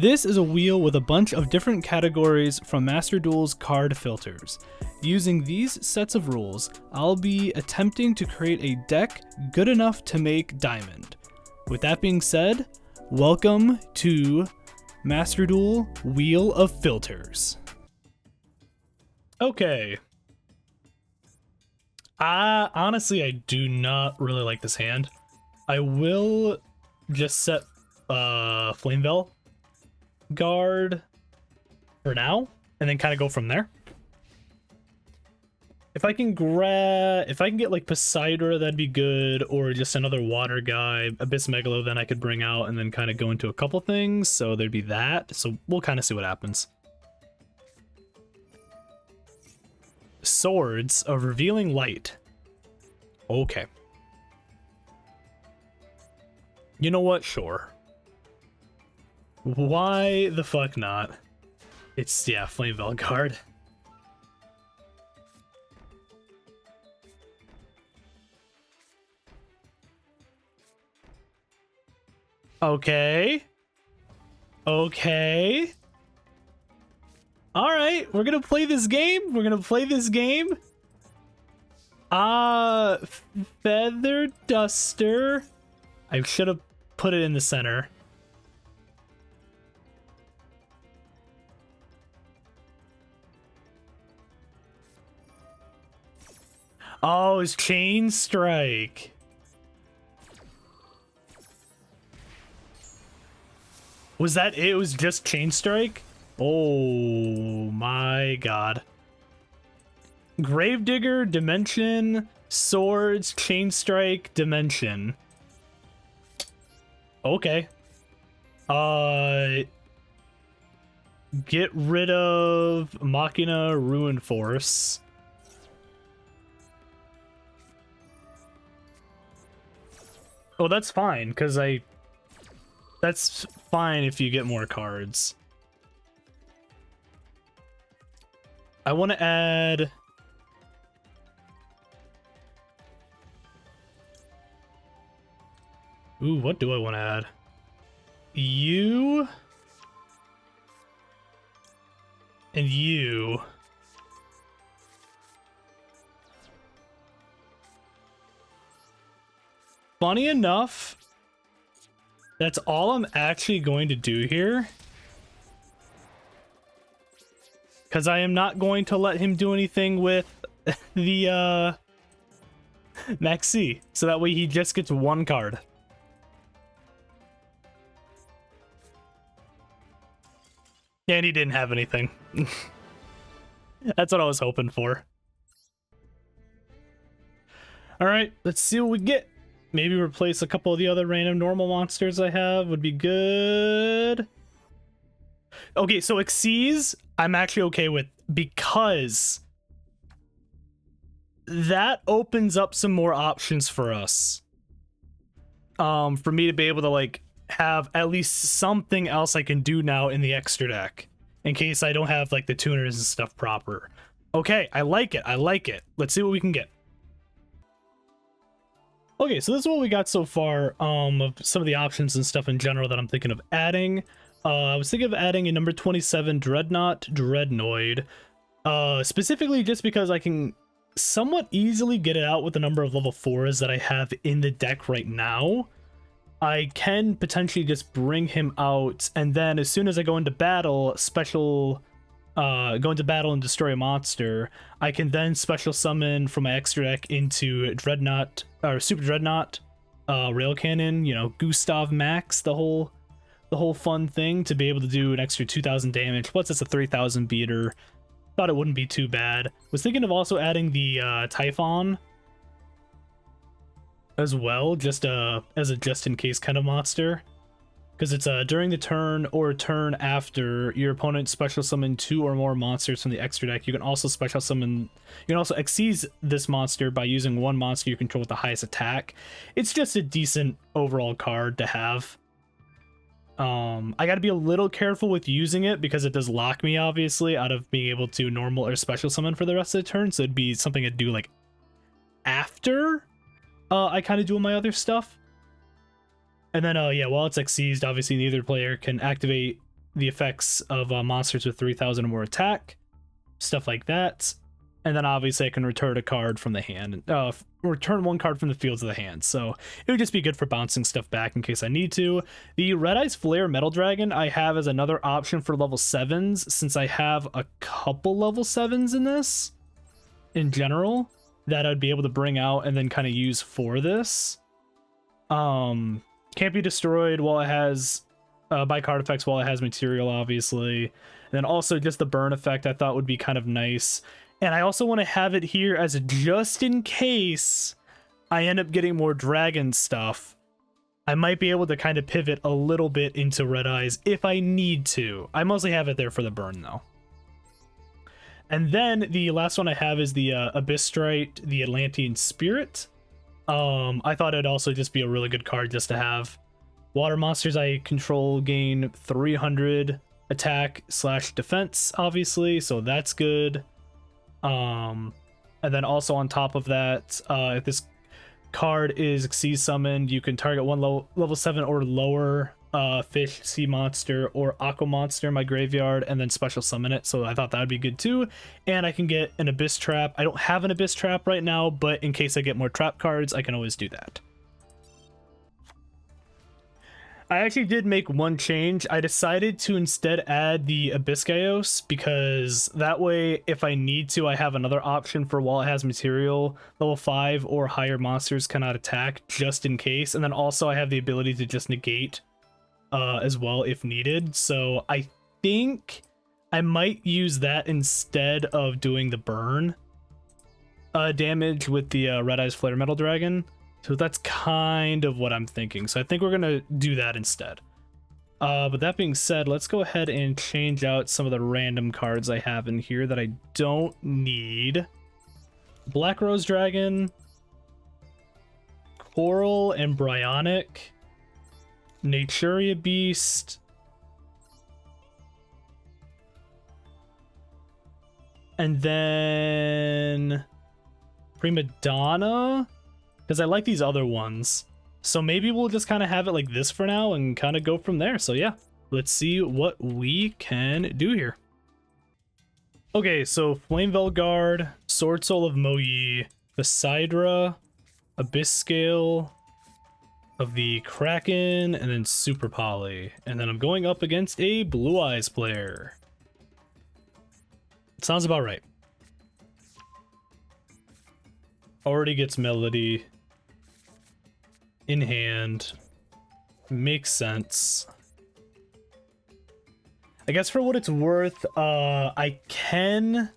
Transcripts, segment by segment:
This is a wheel with a bunch of different categories from Master Duel's card filters. Using these sets of rules, I'll be attempting to create a deck good enough to make Diamond. With that being said, welcome to Master Duel Wheel of Filters. Okay. Honestly, I do not really like this hand. I will just set Flamevell guard for now, and then kind of go from there. If I can get like Poseidon, that'd be good, or just another water guy, Abyss Megalo, then I could bring out and then kind of go into a couple things. So there'd be that. So we'll kind of see what happens. Swords of Revealing Light. Okay. You know what? Sure. Why the fuck not? It's, yeah, Flamevell guard. Okay. Okay. Alright, we're gonna play this game. Feather Duster. I should have put it in the center. Oh, it's Chain Strike. Was that it? It was just Chain Strike? Oh my god. Gravedigger, Dimension, Swords, Chain Strike, Dimension. Okay. Get rid of Machina, Ruin Force. Oh, that's fine, because that's fine if you get more cards. I want to add... Ooh, what do I want to add? You... and you... Funny enough, that's all I'm actually going to do here. Because I am not going to let him do anything with the Maxi. So that way he just gets one card. And he didn't have anything. That's what I was hoping for. Alright, let's see what we get. Maybe replace a couple of the other random normal monsters I have would be good. Okay, so Xyz, I'm actually okay with, because that opens up some more options for us. For me to be able to like have at least something else I can do now in the extra deck, in case I don't have like the tuners and stuff proper. Okay, I like it. Let's see what we can get. Okay, so this is what we got so far, of some of the options and stuff in general that I'm thinking of adding. I was thinking of adding a number 27 Dreadnought Dreadnoid, specifically just because I can somewhat easily get it out with the number of level 4s that I have in the deck right now. I can potentially just bring him out, and then as soon as I go into battle, and destroy a monster, I can then special summon from my extra deck into Dreadnought, or Super Dreadnought, Rail Cannon, you know, Gustav Max, the whole fun thing, to be able to do an extra 2,000 damage. Plus it's a 3,000 beater. Thought it wouldn't be too bad. Was thinking of also adding the Typhon as well, just as a just-in-case kind of monster. Because it's during the turn or turn after your opponent special summon 2 or more monsters from the extra deck. You can also special summon, you can also Xyz this monster by using one monster you control with the highest attack. It's just a decent overall card to have. I got to be a little careful with using it because it does lock me, obviously, out of being able to normal or special summon for the rest of the turn. So it'd be something I'd do like after I kind of do my other stuff. And then, yeah, while it's like seized, obviously neither player can activate the effects of monsters with 3,000 or more attack, stuff like that. And then obviously I can return a card from the hand, return one card from the field to the hand. So it would just be good for bouncing stuff back in case I need to. The Red Eyes Flare Metal Dragon I have as another option for level 7s, since I have a couple level 7s in this in general that I'd be able to bring out and then kind of use for this. Can't be destroyed while it has by card effects while it has material, obviously. And then also just the burn effect I thought would be kind of nice. And I also want to have it here as a just in case I end up getting more dragon stuff. I might be able to kind of pivot a little bit into Red Eyes if I need to. I mostly have it there for the burn though. And then the last one I have is the Abystrite, the Atlantean Spirit. I thought it'd also just be a really good card just to have. Water monsters I control gain 300 attack / defense, obviously, so that's good. And then also on top of that, if this card is Xyz summoned, you can target one level 7 or lower fish, sea monster, or aqua monster in my graveyard and then special summon it. So I thought that would be good too. And I can get an Abyss Trap. I don't have an Abyss Trap right now, but in case I get more trap cards, I can always do that. I actually did make one change. I decided to instead add the Abyssgaios because that way, if I need to, I have another option for while it has material. Level 5 or higher monsters cannot attack just in case. And then also I have the ability to just negate as well if needed. So I think I might use that instead of doing the burn damage with the Red Eyes Flare Metal Dragon. So that's kind of what I'm thinking. So I think we're going to do that instead. But that being said, let's go ahead and change out some of the random cards I have in here that I don't need. Black Rose Dragon, Coral and Bryonic, Naturia Beast, and then Prima Donna. Because I like these other ones. So maybe we'll just kind of have it like this for now and kind of go from there. So yeah, let's see what we can do here. Okay, so Flame Velguard, Sword Soul of Moyi, Phasidra, Abyss Scale of the Kraken, and then Super Poly. And then I'm going up against a Blue Eyes player. Sounds about right. Already gets Melody in hand. Makes sense. I guess for what it's worth, I can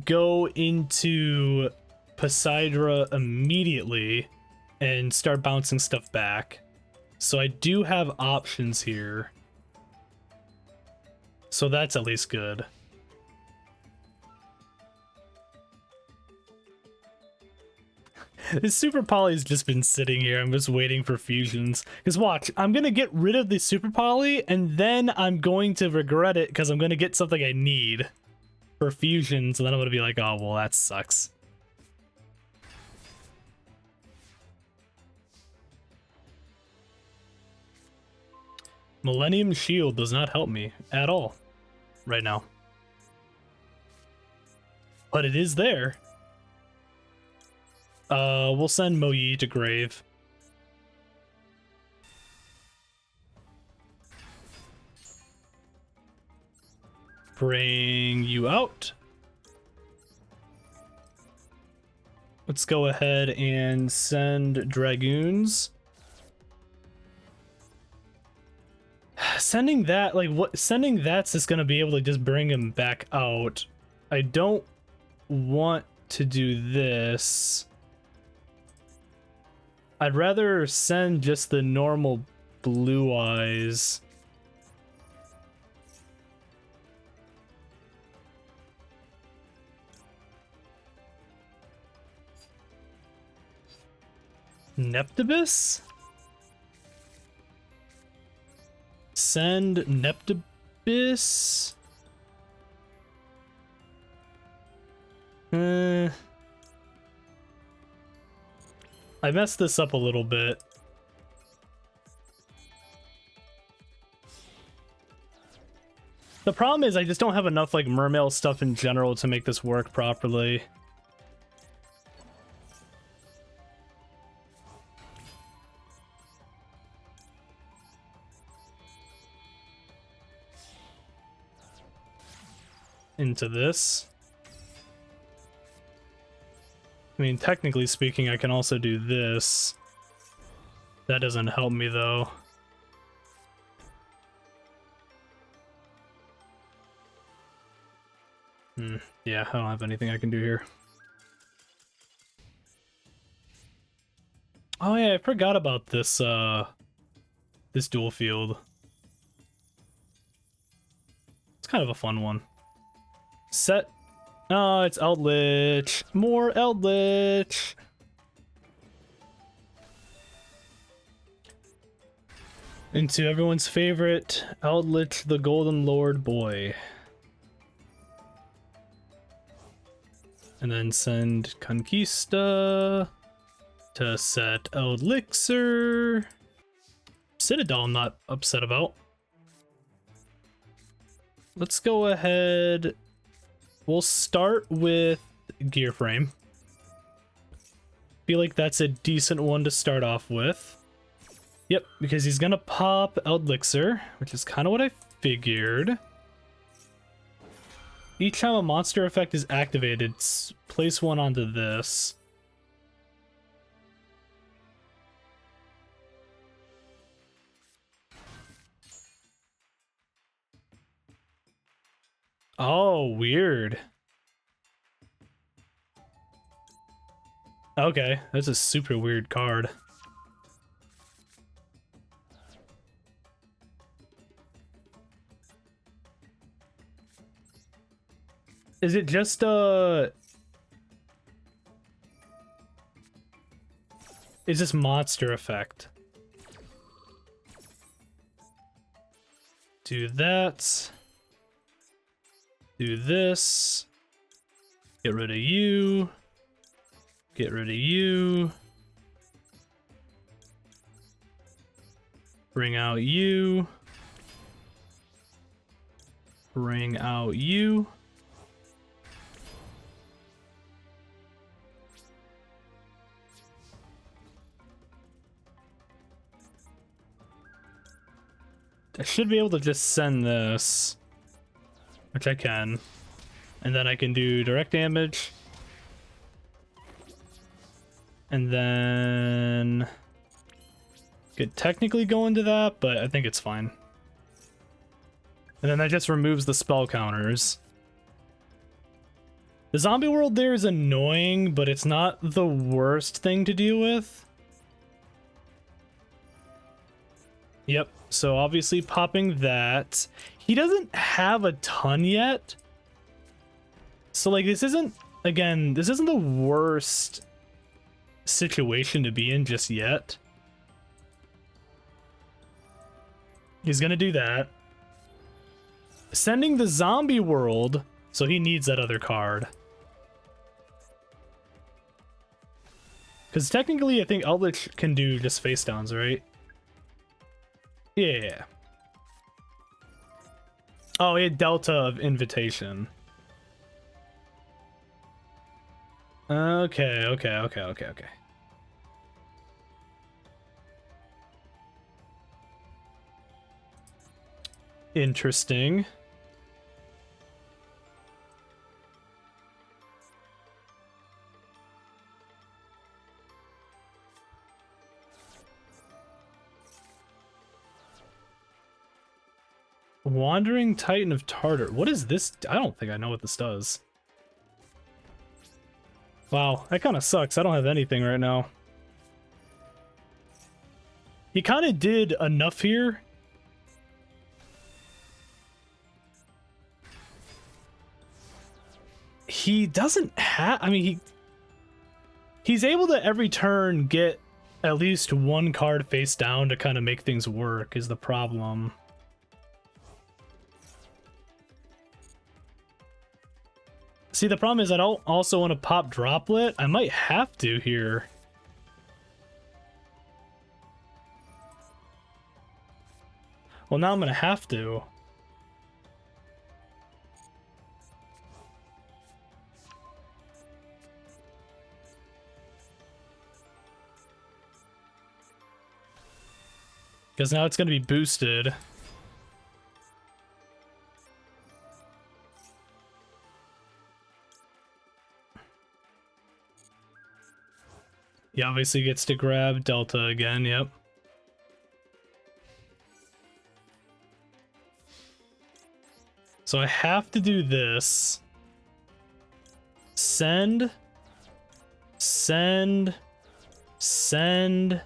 go into Phasidra immediately and start bouncing stuff back. So I do have options here. So that's at least good. This Super Poly's just been sitting here. I'm just waiting for fusions. Because watch, I'm going to get rid of the Super Poly, and then I'm going to regret it because I'm going to get something I need for fusions, and then I'm going to be like, oh, well, that sucks. Millennium Shield does not help me at all right now. But it is there. We'll send Moyi to grave. Bring you out. Let's go ahead and send Dragoons. Sending that, like, what? Sending that's just gonna be able to just bring him back out. I don't want to do this. I'd rather send just the normal Blue Eyes. Neptibus? Send Neptibus? I messed this up a little bit. The problem is I just don't have enough like mermail stuff in general to make this work properly. Into this. I mean, technically speaking, I can also do this. That doesn't help me though. Yeah, I don't have anything I can do here. Oh yeah, I forgot about this this dual field. It's kind of a fun one. Set. Oh, it's Eldlich. More Eldlich. Into everyone's favorite Eldlich, the Golden Lord boy. And then send Conquista to set Eldlixir. Citadel I'm not upset about. Let's go ahead. We'll start with Gear Frame. Feel like that's a decent one to start off with. Yep, because he's gonna pop Eldlixir, which is kind of what I figured. Each time a monster effect is activated, place one onto this. Oh, weird. Okay, that's a super weird card. Is it just is this monster effect? Do that. Do this. Get rid of you. Get rid of you. Bring out you. Bring out you. I should be able to just send this, which I can, and then I can do direct damage, and then could technically go into that, but I think it's fine. And then that just removes the spell counters. The zombie world there is annoying, but it's not the worst thing to deal with. Yep, so obviously popping that. He doesn't have a ton yet. So like this isn't, again, this isn't the worst situation to be in just yet. He's gonna do that. Sending the zombie world, so he needs that other card. Because technically I think Eldlich can do just face downs, right? Yeah. Oh, it Delta of Invitation. Okay. Interesting. Wandering Titan of Tartar. What is this? I don't think I know what this does. Wow, that kind of sucks. I don't have anything right now. He kind of did enough here. He doesn't have... I mean, he's able to every turn get at least one card face down to kind of make things work is the problem. See, the problem is I don't also want to pop Droplet. I might have to here. Well, now I'm going to have to. Because now it's going to be boosted. He obviously gets to grab Delta again, yep. So I have to do this. Send. Send. Send.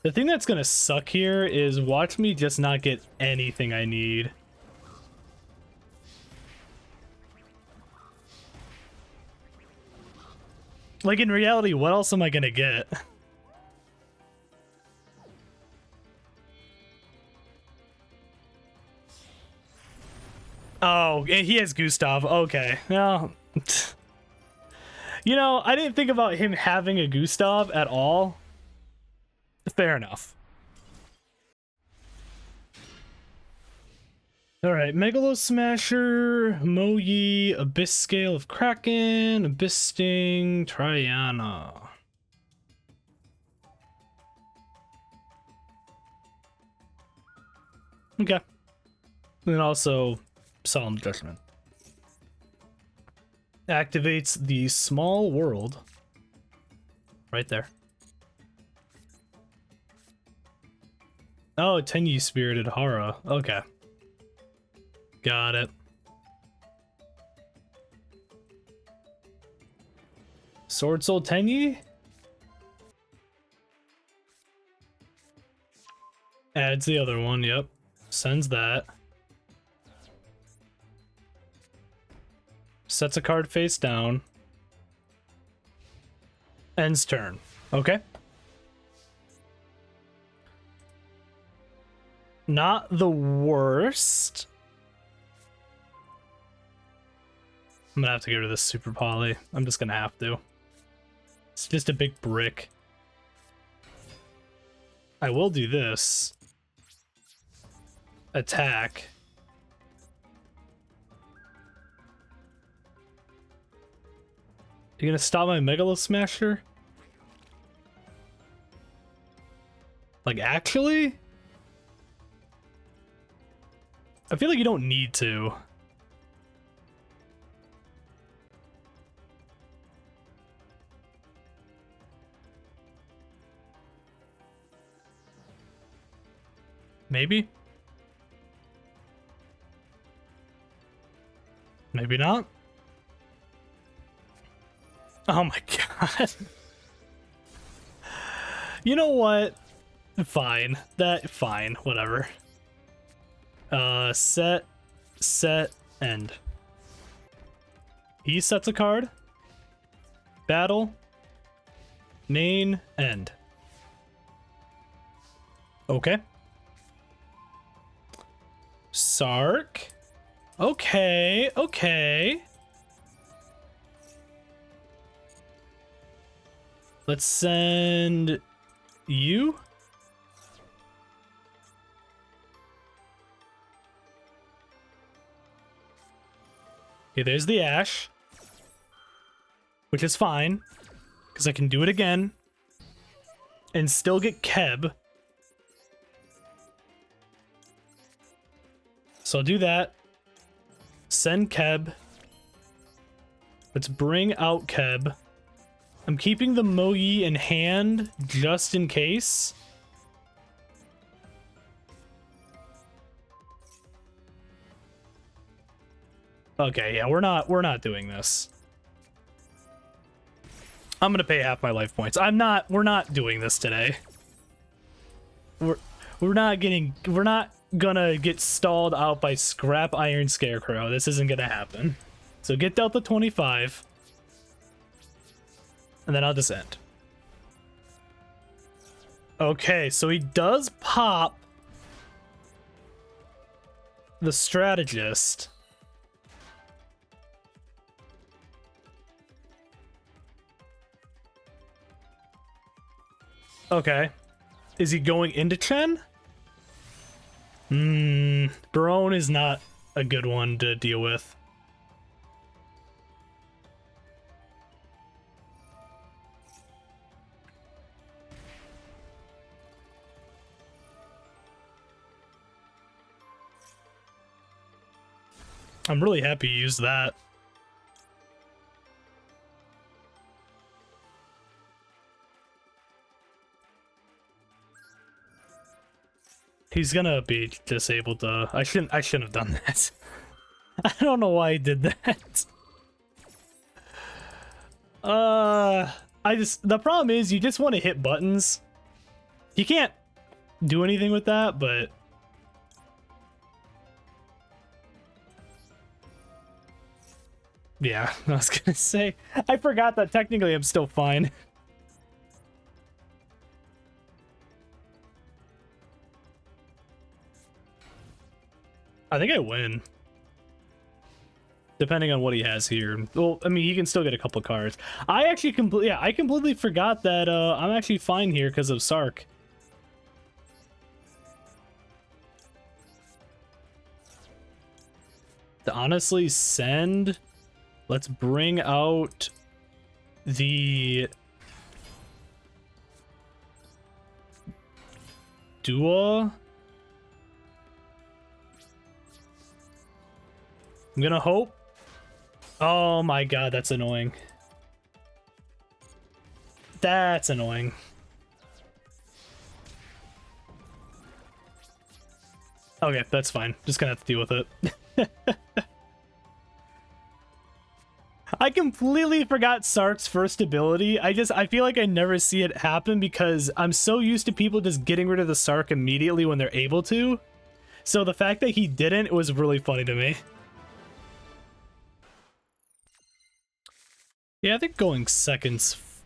The thing that's gonna suck here is watch me just not get anything I need. Like, in reality, what else am I gonna get? Oh, he has Gustav. Okay. Well, you know, I didn't think about him having a Gustav at all. Fair enough. Alright, Megalo Smasher, Moyi, Abyss Scale of Kraken, Abyss Sting, Triana. Okay. And then also Solemn Judgment. Activates the small world. Right there. Oh, Tenyi Spirited Hara. Okay. Got it. Sword Soul Tenyi? Adds the other one, yep. Sends that. Sets a card face down. Ends turn. Okay. Not the worst. I'm gonna have to get rid of this Super Poly. I'm just gonna have to. It's just a big brick. I will do this. Attack. You gonna stop my Megalo Smasher? Like, actually? I feel like you don't need to. Maybe? Maybe not? Oh my god. You know what? Fine. Fine. Whatever. Set, end. He sets a card. Battle. Main, end. Okay. Sark. Okay, okay. Let's send you. Okay, there's the Ash. Which is fine. Because I can do it again. And still get Keb. So I'll do that. Send Keb. Let's bring out Keb. I'm keeping the Moyi in hand just in case. Okay, yeah, we're not doing this. I'm gonna pay half my life points. We're not doing this today. We're not gonna get stalled out by Scrap Iron Scarecrow. This isn't gonna happen. So get Delta 25. And then I'll just end. Okay, so he does pop the Strategist. Okay. Is he going into Chen? Barone is not a good one to deal with. I'm really happy you used that. He's gonna be disabled. I shouldn't have done that. I don't know why I did that. The problem is you just want to hit buttons. You can't do anything with that, but yeah, I was gonna say, I forgot that technically I'm still fine. I think I win. Depending on what he has here. Well, I mean, he can still get a couple cards. I completely forgot that I'm actually fine here because of Sark. To honestly send, let's bring out the Dua. I'm gonna hope. Oh my god, that's annoying. That's annoying. Okay, that's fine. Just gonna have to deal with it. I completely forgot Sark's first ability. I feel like I never see it happen because I'm so used to people just getting rid of the Sark immediately when they're able to. So the fact that he didn't, it was really funny to me. Yeah, I think going second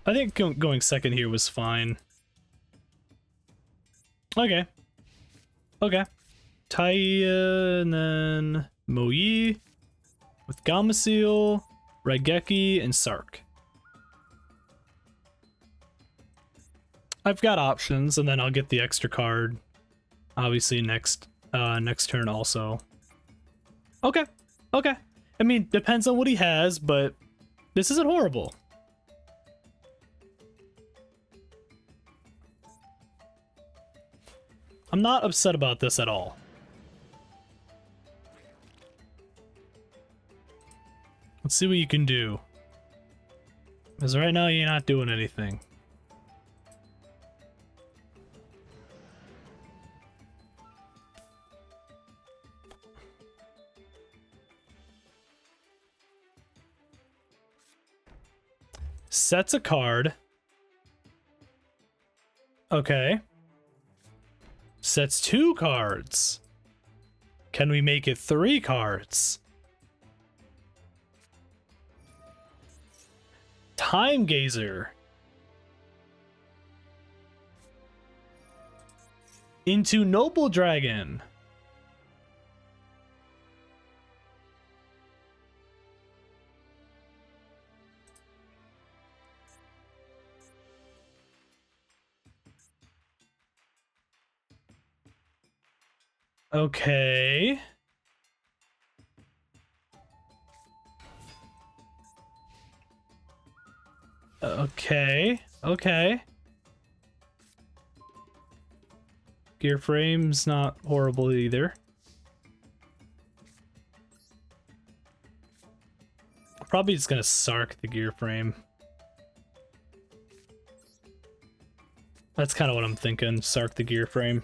here was fine. Okay. Okay. Taya, and then Moi with Gameciel, Raigeki, and Sark. I've got options, and then I'll get the extra card, obviously next turn also. Okay. Okay. I mean, depends on what he has, but this isn't horrible. I'm not upset about this at all. Let's see what you can do. Because right now you're not doing anything. Sets a card. Okay. Sets 2 cards. Can we make it 3 cards? Time Gazer. Into Noble Dragon. Okay. Okay. Okay. Gear frame's not horrible either. Probably just gonna Sark the gear frame. That's kind of what I'm thinking. Sark the gear frame.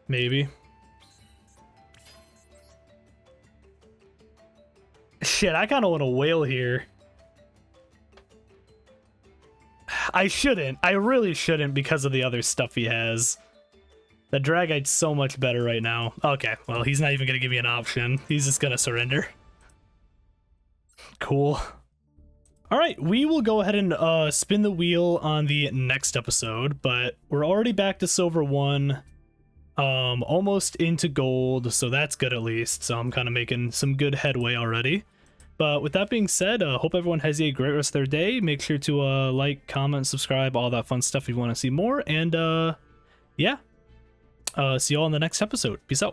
Maybe. Shit, I kind of want to whale here. I shouldn't. I really shouldn't because of the other stuff he has. The Dragite's so much better right now. Okay, well, he's not even going to give me an option. He's just going to surrender. Cool. All right, we will go ahead and spin the wheel on the next episode, but we're already back to Silver 1. Almost into gold, so that's good at least. So I'm kind of making some good headway already. But with that being said, hope everyone has a great rest of their day. Make sure to like, comment, subscribe, all that fun stuff if you want to see more. And yeah, see y'all in the next episode. Peace out.